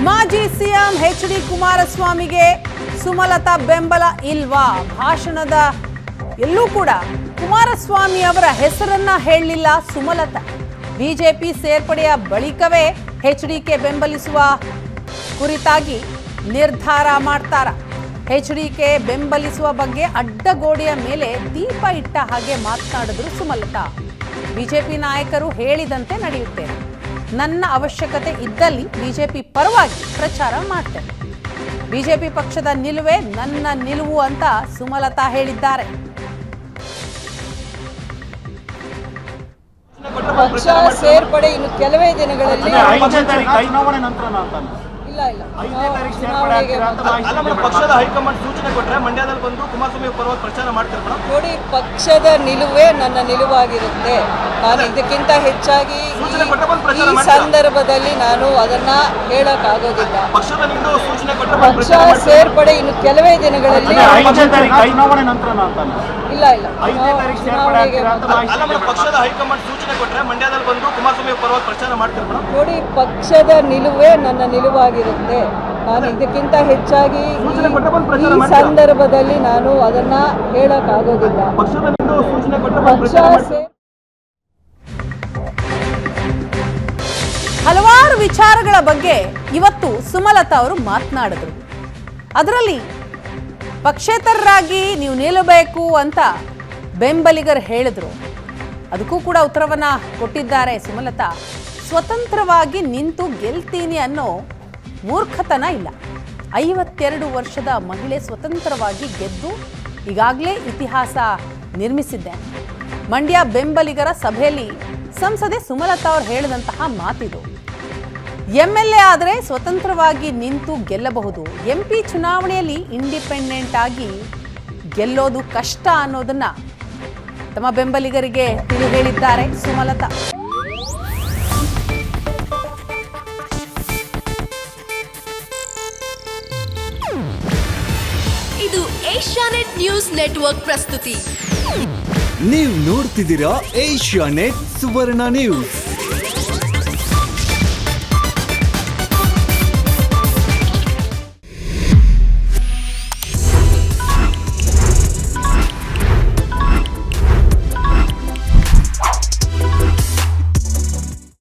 ಮಾಜಿ CM H D. ಕುಮಾರಸ್ವಾಮಿಗೆ Sumalatha ಬೆಂಬಲ ಇಲ್ವಾ? ಭಾಷಣದ ಎಲ್ಲೂ ಕೂಡ ಕುಮಾರಸ್ವಾಮಿ ಅವರ ಹೆಸರನ್ನ ಹೇಳಲಿಲ್ಲ ಸುಮಲತಾ. ಬಿಜೆಪಿ ಸೇರ್ಪಡೆಯ ಬಳಿಕವೇ ಎಚ್.ಡಿ.ಕೆ ಬೆಂಬಲಿಸುವ ಕುರಿತಾಗಿ ನಿರ್ಧಾರ ಮಾಡ್ತಾರ. ಎಚ್.ಡಿ.ಕೆ ಬೆಂಬಲಿಸುವ ಬಗ್ಗೆ ಅಡ್ಡಗೋಡೆಯ ಮೇಲೆ ದೀಪ ಇಟ್ಟ ಹಾಗೆ ಮಾತನಾಡಿದ್ರು ಸುಮಲತಾ. ಬಿಜೆಪಿ ನಾಯಕರು ಹೇಳಿದಂತೆ ನಡೆಯುತ್ತೇನೆ. ನನ್ನ ಅವಶ್ಯಕತೆ ಇದ್ದಲ್ಲಿ ಬಿಜೆಪಿ ಪರವಾಗಿ ಪ್ರಚಾರ ಮಾಡ್ತೇನೆ. ಬಿಜೆಪಿ ಪಕ್ಷದ ನಿಲುವೇ ನನ್ನ ನಿಲುವು ಅಂತ ಸುಮಲತಾ ಹೇಳಿದ್ದಾರೆ. ಪಕ್ಷ ಸೇರ್ಪಡೆ ಇನ್ನು ಕೆಲವೇ ದಿನಗಳಲ್ಲಿ ಪಕ್ಷದ ಹೈಕಮಾಂಡ್ ಸೂಚನೆ ಕೊಟ್ಟರೆ ಮಂಡ್ಯದಲ್ಲಿ ಬಂದು ಕುಮಾರಸ್ವಾಮಿ ಪರವಾಗಿ ಪ್ರಚಾರ ಮಾಡ್ತಾರೆ ನೋಡಿ. ಪಕ್ಷದ ನಿಲುವೇ ನನ್ನ ನಿಲುವಾಗಿರುತ್ತೆ. ನಾನು ಇದಕ್ಕಿಂತ ಹೆಚ್ಚಾಗಿ ಈ ಸಂದರ್ಭದಲ್ಲಿ ನಾನು ಅದನ್ನ ಹೇಳಕ್ಕಾಗೋದಿಲ್ಲ. ಪಕ್ಷ ಸೇರ್ಪಡೆ ಇನ್ನು ಕೆಲವೇ ದಿನಗಳಲ್ಲಿ ಪಕ್ಷದ ಹೈಕಮಾಂಡ್ ಸೂಚನೆ ಕೊಟ್ಟರೆ ಮಂಡ್ಯದಲ್ಲಿ ಬಂದು ಕುಮಾರಸ್ವಾಮಿ ಪರವಾಗಿ ಪ್ರಚಾರ ಮಾಡ್ತಾರೆ ನೋಡಿ. ಪಕ್ಷದ ನಿಲುವೇ ನನ್ನ ನಿಲುವಾಗಿರುತ್ತೆ. ನಾನು ಇದಕ್ಕಿಂತ ಹೆಚ್ಚಾಗಿ ಈ ಸಂದರ್ಭದಲ್ಲಿ ನಾನು ಅದನ್ನ ಹೇಳಕ್ಕಾಗೋದಿಲ್ಲ. ಹಲವಾರು ವಿಚಾರಗಳ ಬಗ್ಗೆ ಇವತ್ತು ಸುಮಲತಾ ಅವರು ಮಾತನಾಡಿದ್ರು. ಅದರಲ್ಲಿ ಪಕ್ಷೇತರರಾಗಿ ನೀವು ನಿಲ್ಲಬೇಕು ಅಂತ ಬೆಂಬಲಿಗರು ಹೇಳಿದ್ರು. ಅದಕ್ಕೂ ಕೂಡ ಉತ್ತರವನ್ನ ಕೊಟ್ಟಿದ್ದಾರೆ ಸುಮಲತಾ. ಸ್ವತಂತ್ರವಾಗಿ ನಿಂತು ಗೆಲ್ತೀನಿ ಅನ್ನೋ ಮೂರ್ಖತನ ಇಲ್ಲ. 52 ವರ್ಷದ ಮಹಿಳೆ ಸ್ವತಂತ್ರವಾಗಿ ಗೆದ್ದು ಈಗಾಗಲೇ ಇತಿಹಾಸ ನಿರ್ಮಿಸಿದ್ದೆ. ಮಂಡ್ಯ ಬೆಂಬಲಿಗರ ಸಭೆಯಲ್ಲಿ ಸಂಸದೆ ಸುಮಲತಾ ಅವರು ಹೇಳಿದಂತಹ ಮಾತಿದು. MLA ಆದರೆ ಸ್ವತಂತ್ರವಾಗಿ ನಿಂತು ಗೆಲ್ಲಬಹುದು. MP ಚುನಾವಣೆಯಲ್ಲಿ ಇಂಡಿಪೆಂಡೆಂಟ್ ಆಗಿ ಗೆಲ್ಲೋದು ಕಷ್ಟ ಅನ್ನೋದನ್ನ ತಮ್ಮ ಬೆಂಬಲಿಗರಿಗೆ ತಿಳಿ ಹೇಳಿದ್ದಾರೆ ಸುಮಲತಾ. ಇದು ಏಷ್ಯಾನೆಟ್ ನ್ಯೂಸ್ ನೆಟ್ವರ್ಕ್ ಪ್ರಸ್ತುತಿ. ನೀವು ನೋಡ್ತಿದ್ದೀರಾ ಏಷ್ಯಾನೆಟ್ ಸುವರ್ಣ ನ್ಯೂಸ್.